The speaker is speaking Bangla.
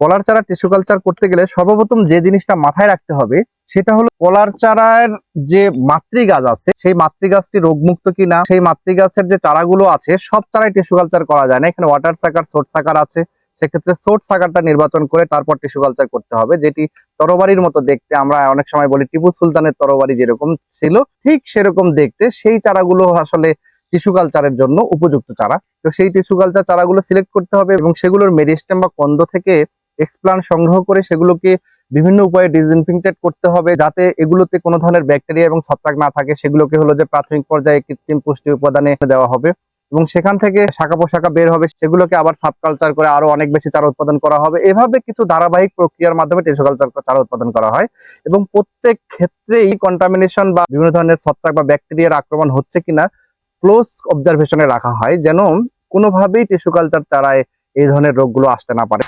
কলার চারা টিস্যু কালচার করতে গেলে সর্বপ্রথম যে জিনিসটা মাথায় রাখতে হবে সেটা হলো কলার চারার যে মাতৃগাছ আছে সেই মাতৃগাছটি রোগমুক্ত কিনা। সেই মাতৃগাছের যে চারাগুলো আছে সব চারাই টিস্যু কালচার করা যায় না, এখানে ওয়াটার সাকার, সোট সাকার আছে। সেক্ষেত্রে সোট সাকারটা নির্বাচন করে তারপর টিস্যু কালচার করতে হবে, যেটি তরবারির মতো দেখতে। আমরা অনেক সময় বলি টিপু সুলতানের তরবারি যেরকম ছিল ঠিক সেরকম দেখতে, সেই চারাগুলো আসলে টিস্যু কালচারের জন্য উপযুক্ত চারা। তো সেই টিস্যু কালচার চারাগুলো সিলেক্ট করতে হবে এবং সেগুলোর মেরিস্টেম বা কন্দ থেকে এক্সপ্লান্ট সংগ্রহ করে সেগুলোকে বিভিন্ন উপায়ে ডিসইনফেক্টেড করতে হবে, যাতে এগুলোতে কোনো ধরনের ব্যাকটেরিয়া এবং ছত্রাক না থাকে। সেগুলোকে হলো যে প্রাথমিক পর্যায়ে কৃত্রিম পুষ্টি উপাদানে দেওয়া হবে এবং সেখান থেকে শাখা পোশাখা বের হবে, সেগুলোকে আবার সাবকালচার করে আরো অনেক বেশি চারা উৎপাদন করা হবে। এভাবে কিছু ধারাবাহিক প্রক্রিয়ার মাধ্যমে টিস্যু কালচার চারা উৎপাদন করা হয় এবং প্রত্যেক ক্ষেত্রেই কন্টামিনেশন বা বিভিন্ন ধরনের ছত্রাক বা ব্যাকটেরিয়ার আক্রমণ হচ্ছে কিনা ক্লোজ অবজারভেশনে রাখা হয়, যেন কোনোভাবেই টিস্যু কালচার চারায় এই ধরনের রোগগুলো আসতে না পারে।